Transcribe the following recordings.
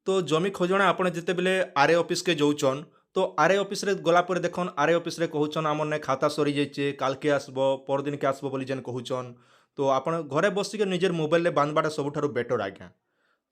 तो जमी खोजना आपने जिते बेले आरए ऑफिस के जाऊन तो आरए ऑफिस रे गला पर देखन आरए ऑफिस रे कहउछन आमर ने खाता सरी जाइए काल के आसबो परदिन के आसबो बोली जेन कहउछन। तो आपण घरे बसिक निजर मोबाइल रे बांधबाटा सबुठारु बेटर आज्ञा।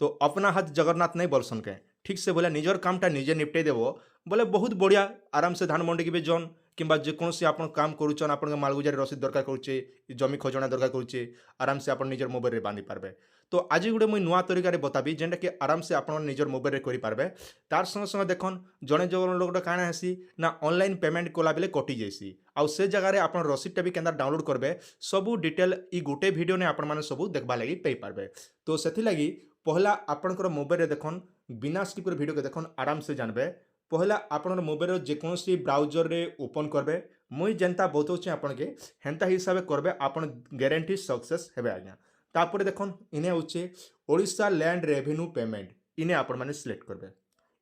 तो अपना हाथ जगन्नाथ नहीं बोलसन के ठीक से बोले निजर कामटा निजे निपटे देव बोले बहुत बढ़िया आराम से धान मंडी के जन किंबा जेकोसी आप काम करुचन आप मालगुजारी रसीद दरकार करुचे जमी खजना दरकार करुचे आराम से आप निजर मोबाइल रे बांधि पारबे। तो आज गोटे मुझे नुआ तरीका बताबी जेनटा कि आराम से आप निजर मोबाइल रे करि पारबे। तार संगे संगे देखन जड़े जो लोकटा काଣା हेसी ना ऑनलाइन पेमेंट कला बेले कटि जाइसी आउ से जगह आप रसीदटा भी केनता डाउनलोड करबे सबू डिटेल ई गोटे वीडियो ने आपण माने सबू देखबा लगी पाई पारबे। तो सेथि लगी पहला आपणकर मोबाइल रे देखन बिना स्किप कर वीडियो के देखन आराम से जानबे। पहला आपन मोबाइल रो जेकोसी ब्राउजर रे ओपन करबे मुई जेंता बताउछि आपन के हेंता हिसाब करबे आपन गारंटी सक्सेस हेबे आज्ञा। तापर देखन इने होचे ओडिशा लैंड रेवेन्यू पेमेंट इने आपन माने सिलेक्ट करबे।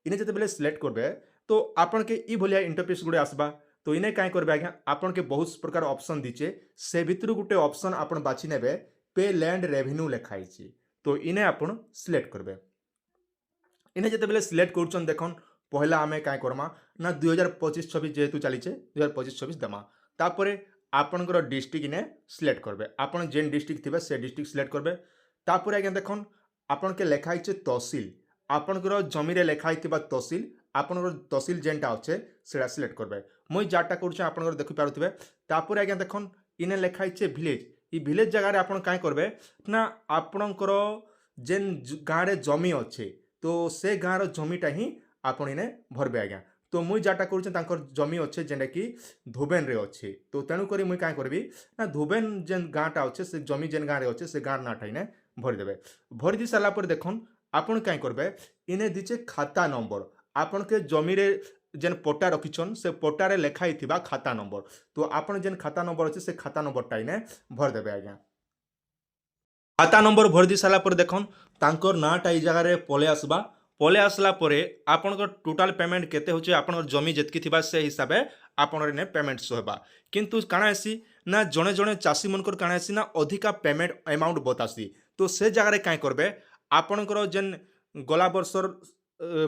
इने जते बेले सिलेक्ट करबे तो आपन के ई भलिया इंटरफेस गुडे आसबा। तो इने काई करबे आज्ञा आपन के बहुत प्रकार ऑप्शन दीचे से भितरु गुटे ऑप्शन आपन बाछि नेबे पे लैंड रेवेन्यू लेखाइछि। तो इने आपन सिलेक्ट करबे। इने जते बेले सिलेक्ट करूछन देखन पहला आमे काय करमा ना 2025-26 जेहेतु चलीचे 2025-26 देमा। तापरे आपनकर डिस्ट्रिक्ट इने सिलेक्ट करबे आपन जेन डिस्ट्रिक्ट थिबे से डिस्ट्रिक्ट सिलेक्ट करबे। तापरे आगे देखन आपन के लेखा हिचे तहसील आपनकर जमी रे लेखा हिथिबा तहसील आपनकर तहसील जेनटा अच्छे सेटा सिलेक्ट करबे। मुई जाटा करूछे आपनकर देखि पारुथिबे। तापरे आगे देखन इने लेखा हिचे विलेज ई विलेज जगह रे आपन काय करबे ना आपनकर जेन गाँ रे जमी अच्छे तो से गाँर जमीटा ही आपन इने भरबे आज्ञा। तो मुई जाटा करूछे तांकर जमी अच्छे जेनटा कि धोबेन रे अच्छे। तो तेणु करी मुई काय करबी ना धोबेन जेन गाँटा अच्छे से जमी जेन गाँ रे अच्छे से गाँर नाटा इने भरी देबे। भरी दी सारा पर देखन आपन काय करबे इने दिचे खाता नंबर आपन के जमी रे जेन पट्टा रखिछन से पट्टा रे लेखा हिथिबा खाता नंबर। तो आपन जेन खाता नंबर अच्छे से खाता नंबरटा इने भर देबे आज्ञा। खाता नंबर भर दी सारा पर देखन तांकर नाटा ई जगह रे पले आसबा। पले आसला परे आपनकर टोटाल पेमेंट केते होचे आपनकर जमी जेतकी थिबा से हिसाबे आपनर इने पेमेंट शो हेबा। किंतु काଣା हेसी ना जणे जणे चासी मनकर काଣା हेसी ना अधिका पेमेंट अमाउंट बतासी। तो से जगह रे काय करबे आपनकर जेन गला वर्षर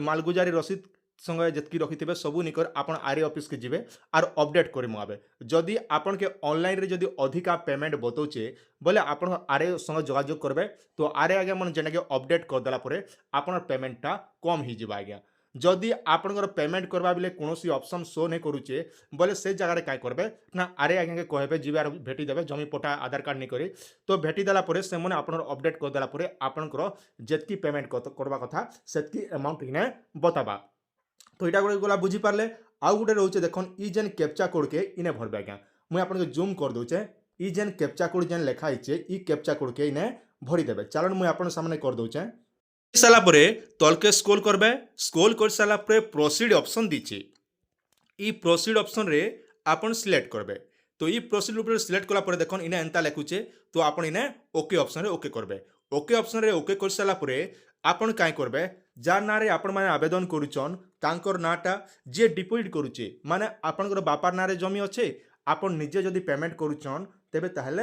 मालगुजारी रसीद संगे जेतकी रखिथिबे सबु निकर आपन आरए ऑफिस के जिबे आर अपडेट करि मुआबे। जदि आपन के ऑनलाइन रे जदि अधिका पेमेंट बतौचे बोले आपन आरए संगे जोगाजोग करबे। तो आरए आगे मन जेना के अपडेट कर देला परे आपन पेमेंटटा कम ही जिबा आज्ञा। जदि आपनकर पेमेंट करबा बेले कोनोसी ऑप्शन शो नै करूचे बोले से जगह रे काय करबे ना आरए आगे के कहबे जिबार भेटी देबे जमी पटा आधार कार्ड नै करी। तो भेटी देला परे से मने आपन अपडेट कर देला परे आपनकर जेतकी पेमेंट करबा कथा सेतकी अमाउंट इने बताबा। तो इटा गोटे गला बुझी पारले। आउ गोटे रोचे देखन ई जेन कैप्चा कोड के इने भरबे आज्ञा। मुई आपन के जूम कर दोचे ई जेन कैप्चा कोड जेन लेखा हिचे ई कैप्चा कोड के इने भरी देबे। चलन मुई आपन सामने कर दोचे साला परे तलके स्क्रॉल करबे। स्क्रॉल कर साला परे प्रोसीड ऑप्शन दीचे ई प्रोसीड ऑप्शन रे आपन सिलेक्ट करबे। तो ई प्रोसीड ऊपर सिलेक्ट कला परे देखन इने एंता लेखुचे तो आपन इने ओके ऑप्शन रे ओके करबे। ओके ऑप्शन रे ओके कर साला परे आपन काय करबे जार ना रे आपन माने आवेदन करूचन तांकर नाटा जे डिपॉजिट करूचे माने आपनकर बापार ना रे जमी अच्छे आपन निजे जदि पेमेंट करूचन तेबे ताहले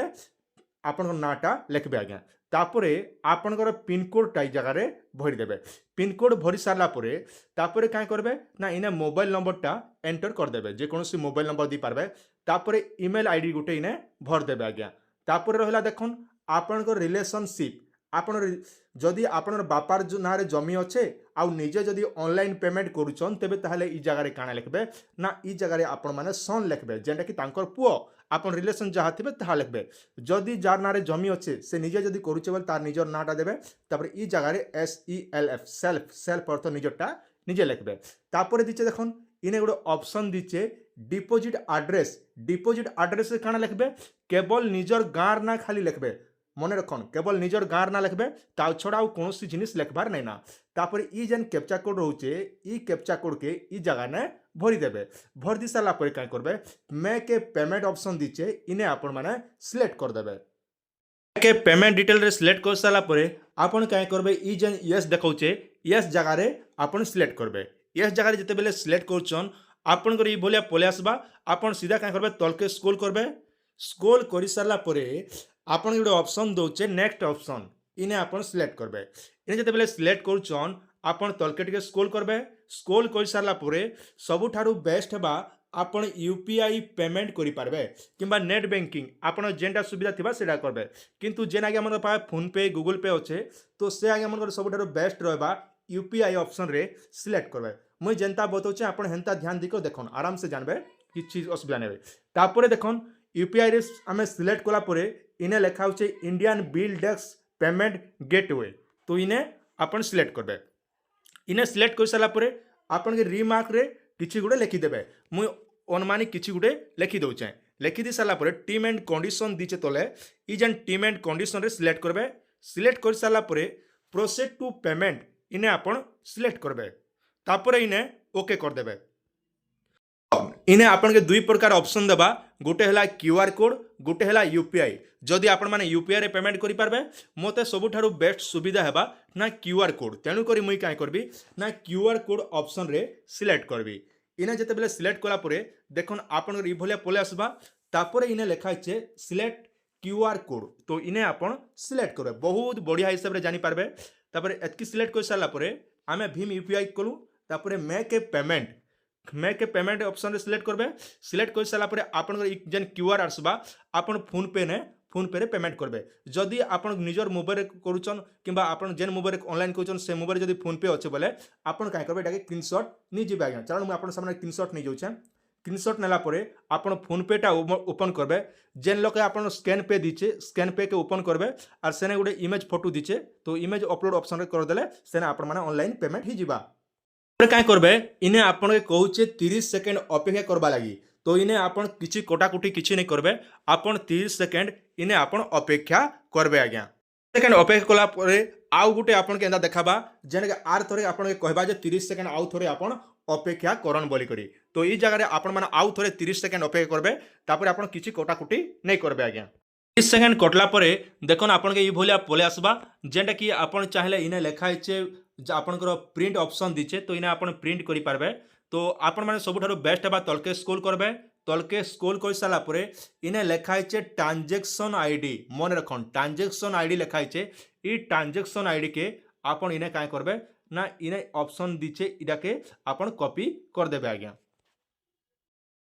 आपन नाटा लेखबे आज्ञा। तापरे आपनकर पिन कोड टाई जगह रे भरी देबे। पिन कोड भरी सारला परे तापरे काय करबे ना इने मोबाइल नंबरटा एंटर कर देबे जे कोनोसी मोबाइल नंबर दी पारबे। तापरे ईमेल आईडी गुटे इने भर देबे आज्ञा। तापरे रहला देखन आपनकर रिलेशनशिप आपन जदि आपन बापार ना रे जमी अच्छे आउ निजे जदि ऑनलाइन पेमेंट करूचन तेबे ताहले ई जगह रे काଣା लिखबे ना ई जगह रे आपन माने सन लिखबे जेंटा कि तांकर पुओ आपन रिलेशन जहाँ थिबे ताहा लिखबे। जदि जार ना रे जमी अच्छे से निजे जदि करूचे बोले तार निजर नाटा देबे। तापर ई जगह रे SELF सेल्फ सेल्फ अर्थ निजरटा निजे लिखबे। तापर दिचे देखन इने गोटे ऑप्शन दिचे डिपॉजिट एड्रेस। डिपॉजिट एड्रेस काଣା लिखबे केवल निजर गाँर ना खाली लिखबे मने रखन केवल निजर गाँर ना लिखबे ता छड़ा आउ कोनोसी जिनिस लिखबार नै ना। तापर ई जेन कैप्चा कोड रहउचे ई कैप्चा कोड के ई जगह ने भरी देबे। भर दी साला परे काय करबे मेक ए पेमेंट ऑप्शन दीचे इने आपन माने सिलेक्ट कर देबे। के पेमेंट डिटेल रे सिलेक्ट कर साला परे आपन काय करबे ई जेन यस देखौचे यस जगह रे आपन सिलेक्ट करबे। यस जगह रे जते बेले सिलेक्ट करछन आपन कर ई भलिया पले आसबा। आपन सीधा काय करबे तलके स्क्रॉल करबे। स्क्रॉल करि सारला परे आपन गोटे ऑप्शन दउचे नेक्स्ट ऑप्शन इने आपन सिलेक्ट करबे। इने जते बेले सिलेक्ट करछन आपण तलके टिके स्क्रोल करबे स्क्रोल कर सारला परे सबुठारु बेस्ट हेबा आपण यूपीआई पेमेंट करि पारबे किंबा नेट बैंकिंग आपण जेनटा सुविधा थिबा सेटा करबे किंतु जेन आगे हमर पास फोन पे गूगल पे अच्छे तो से आगे हमर सबुठारु बेस्ट रहबा यूपीआई ऑप्शन रे सिलेक्ट करबे मुई जेनता बताउचे आपण हेनता ध्यान दिको देखन आराम से जानबे किछि असुविधा नेबे तापरे देखन यूपीआई रे आमे सिलेक्ट कला परे इने लेखा होचे Indian bill desk payment gateway तो इने आपण सिलेक्ट करबे इने सिलेक्ट कर सारा परे आपण के रिमार्क रे किछि गुडे लिखि देबे मुई अनुमानिक किछि गुडे लिखि दउचे लिखि दी सारा परे टीम एंड कंडीशन दीचे तले ई जन टीम एंड कंडीशन रे सिलेक्ट करबे सिलेक्ट कर सारा परे प्रोसेस टू पेमेंट इने आपण सिलेक्ट करबे तापरे इने ओके कर देबे इने आपण के दुई प्रकार ऑप्शन देबा गोटे हला क्यूआर कोड गोटे हला यूपीआई जदि आपण माने यूपीआई रे पेमेंट करि पारबे मोते सबुठारु बेस्ट सुविधा हेबा ना क्यूआर कोड तेनु करी मुई काय करबी ना क्यूआर कोड ऑप्शन रे सिलेक्ट करबी इने जते बेले सिलेक्ट कला परे देखन आपण इ भलिया पले आसबा तापरे इने लेखा छै सिलेक्ट क्यूआर कोड तो इने आपण सिलेक्ट करबे बहुत बढ़िया हिसाब रे जानि पारबे तापरे एतकी सिलेक्ट कर सारला परे आमे भीम यूपीआई कलु तापरे मेक ए पेमेंट ऑप्शन रे सिलेक्ट करबे सिलेक्ट कर सारा परे आपन जेन क्यूआर आसबा आपन फोन पे रे पेमेंट करबे जदि आपन निजर मोबाइल रे करूचन किंबा आपन जेन मोबाइल रे ऑनलाइन करूचन से मोबाइल जदि फोन पे अच्छे बोले आपन काय करबे एटाके स्क्रीनशॉट नि जिबे आज्ञा चलो मैं आपन सामने स्क्रीनशॉट नै जाउछे स्क्रीनशॉट नेला परे आपन फोन पे टा ओपन करबे जेन लोके आपन स्कैन पे दीचे स्कैन पे के ओपन करबे और सेने गुडे इमेज फोटो दीचे तो इमेज अपलोड ऑप्शन रे कर देले सेने आपन माने ऑनलाइन पेमेंट ही जिबा क्या करबे इने आपन के कहूचे 30 सेकंड अपेक्षा करबा लगी तो इने आपन किछि कोटाकुटी किछि नहीं करबे आपन 30 सेकंड इने आपन अपेक्षा करबे आज्ञा सेकंड अपेक्षा कला परे आउ गुटे आपन के एंदा देखाबा जेने के आर थरे आपन के कहबा जे 30 सेकंड आउ थरे आपन अपेक्षा करन बोली करी तो ई जगह रे आपन माने आउ थरे 30 सेकंड अपेक्षा करबे तापर आपन किछि कोटाकुटी नहीं करबे आज्ञा 30 सेकंड कटला परे देखन आपन के ई भलिया पले आसबा जेंटा कि आपन चाहिले इने लेखा हिचे आपनकर प्रिंट ऑप्शन दीचे तो इने आपन प्रिंट करि पारबे तो आपन माने सबुठारु बेस्ट बा तलके स्क्रोल करबे तलके स्क्रोल कर सारा परे इने लेखा हिचे ट्रांजैक्शन आईडी मन रखन ट्रांजैक्शन आईडी लेखा हिचे ई ट्रांजैक्शन आईडी के आपन इने काय करबे ना इने ऑप्शन दीचे इडा के आपन कॉपी कर देबे आज्ञा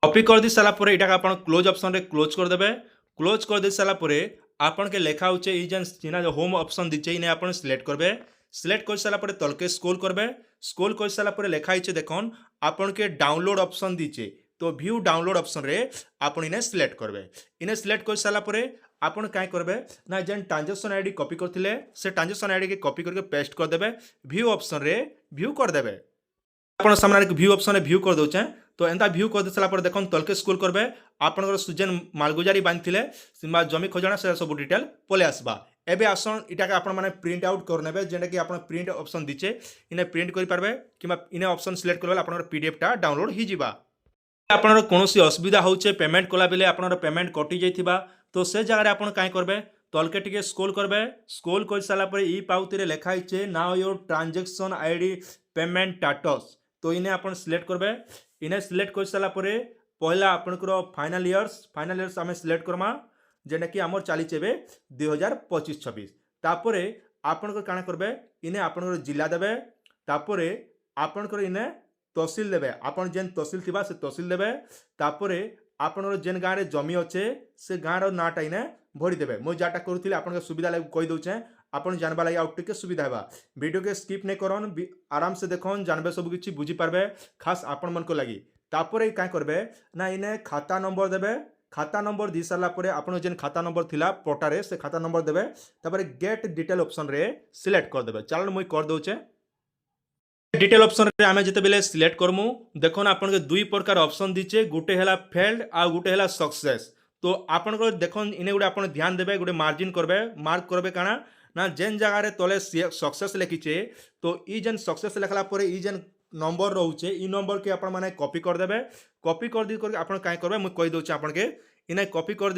कॉपी कर दी सारा परे इडा आपन क्लोज ऑप्शन रे क्लोज कर देबे क्लोज कर दे सारा परे आपन के लेखा होचे ई जन चिना होम ऑप्शन दीचे इने आपन सिलेक्ट करबे सिलेक्ट कर सारा परे तलके स्क्रोल करबे स्क्रोल कर सारा परे लेखा हिचे देखन आपन के डाउनलोड ऑप्शन दीचे तो व्यू डाउनलोड ऑप्शन रे आपन इने सिलेक्ट करबे इने सिलेक्ट कर सारा परे आपन काय करबे ना जेन ट्रांजैक्शन आईडी कॉपी करथिले से ट्रांजैक्शन आईडी के कॉपी करके पेस्ट कर देबे व्यू ऑप्शन रे व्यू कर देबे आपन सामने व्यू ऑप्शन रे व्यू कर दोचे तो एंता व्यू कर दे सारा पर देखन तलके स्क्रोल करबे आपन सुजेन मालगुजारी बांधिले सिंबा जमी खोजना से सब डिटेल पले आसबा एबे आसन इटा के आपन माने प्रिंट आउट करनेबे जेंटा कि आपन प्रिंट ऑप्शन दीचे इने प्रिंट करि पारबे किबा इने ऑप्शन सिलेक्ट करबे आपन पीडीएफ टा डाउनलोड ही जिबा आपन कोनोसी असुविधा होचे पेमेंट कला बेले आपन पेमेंट कटि जाइथिबा तो से जगह रे आपन काय करबे तलके टिके स्क्रोल करबे स्क्रोल कर साला पर ई पाउती रे लेखा हिचे now your transaction ID payment status तो इने आपन सिलेक्ट करबे इने सिलेक्ट कर साला परे पहला आपनकर फाइनल इयर्स आमे सिलेक्ट करमा जेना कि आमर चली चेबे 2025-26 तापरे आपनकर काना करबे इने आपनकर जिला देबे तापरे आपनकर इने तहसील देबे आपन जेन तहसील थिबा से तहसील देबे तापरे आपनकर जेन गाँ रे जमी अच्छे से गाँ रो नाटा इने भरी देबे मो जाटा करूथिले आपनकर सुविधा लागि कहि दउचे आपन जानबा लागि आउट टिके सुविधा हेबा वीडियो के स्किप नै करन आराम से देखन जानबे सब किछि बुझी पारबे खास आपन मन को लागि तापरे काय करबे ना इने खाता नंबर देबे खाता नंबर दी सारा परे आपन जेन खाता नंबर थिला पोर्टारे से खाता नंबर देबे तापरे गेट डिटेल ऑप्शन रे सिलेक्ट कर देबे चलो मुई कर दउचे डिटेल ऑप्शन रे आमे जते बेले सिलेक्ट करमु देखन आपन के दुई प्रकार ऑप्शन दीचे गुटे हैला फेल्ड आ गुटे हैला सक्सेस तो आपन को देखन इने गुडे आपन ध्यान देबे गुडे मार्जिन करबे मार्क करबे काना ना जेन जगह रे तले सक्सेस लिखिचे तो ई जेन सक्सेस लिखला परे ई जेन नंबर रोचे ई नंबर के अपन माने कॉपी कर देबे कॉपी कर दी कर अपन काय करबे मुई कहि दोचे अपन के इने कॉपी कर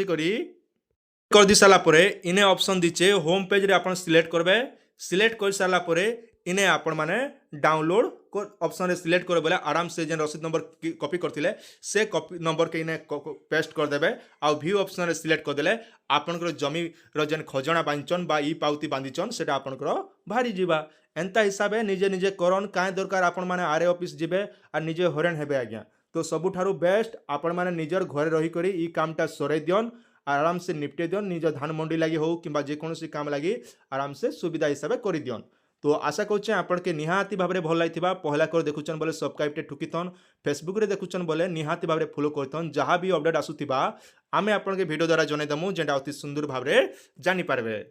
दी साला परे इने ऑप्शन दीचे होम पेज रे अपन सिलेक्ट करबे सिलेक्ट कर साला परे इने अपन माने डाउनलोड ऑप्शन रे सिलेक्ट करे बोले आराम से जेन रसीद नंबर कॉपी करथिले से कॉपी नंबर के इने पेस्ट कर देबे आ व्यू ऑप्शन रे सिलेक्ट कर देले आपनकर जमी रो जेन खजणा बांधचन बा ई पाउती बांधिचन सेटा आपनकर भारी जिबा एंता हिसाबे निजे निजे करन काहे दरकार आपण माने आरए ऑफिस जिबे आ निजे हरेन हेबे आज्ञा तो सबुठारु बेस्ट आपण माने निजर घरे रही करी ई कामटा सरे दियन आराम से निपटे दियन निज धान मंडी लगी हो कि जेकोसी काम लगी आराम से सुविधा हिसाब कर दियन तो आशा करुचे आपण के निहाती भाव में भल लगी पहला कर देखुचन बोले सब्सक्राइब टे ठुकीतन फेसबुक रे देखुचन बोले निहाती भाव में फॉलो करतन जहाँ भी अपडेट आसुथिबा आमे आपण के वीडियो द्वारा जने दमु जेंटा अति सुंदर भाव में जानि पारबे।